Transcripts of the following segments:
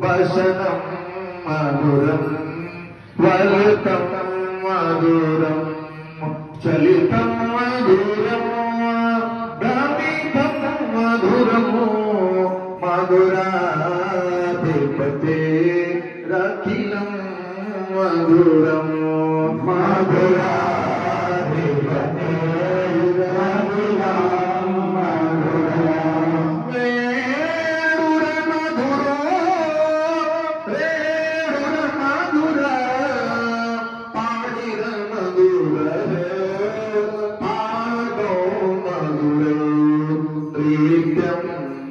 వసనం మధురం వలితం మధురం చలితం మధురం భ్రమితం మధురం మధురాధిపతే రఖిలం మధురం మధురాధిపతే రఖిలం మధురం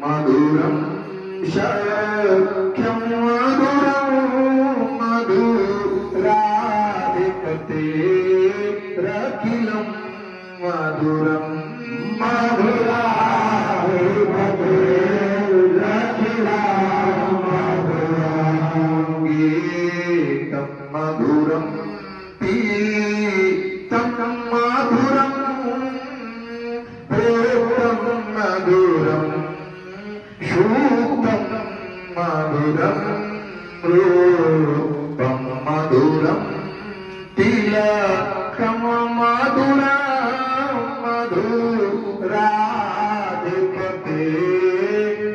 మధురం శక్యం మధురం మధురాధిపతే రఖిలం మధురం మధురాధిపతే రఖిలం మధురం గీతం మధురం పీతం మధురం ప్రేతం మధురం శూతం మధురం రూపం మధురం తిలకం మధురం మధురాధిపతే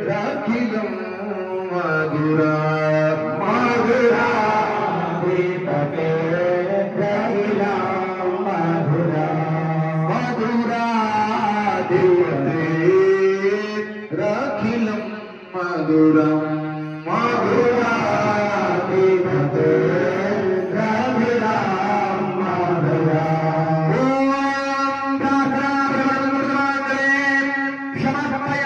రఖిలం మధురం మధురాధిపతే రఖిలం మధురం మధురాధిపతే రఖిలం మధురం మధురాధిపతే రఖిలం మధురం ఓం దాసరాజ క్షమా సమయ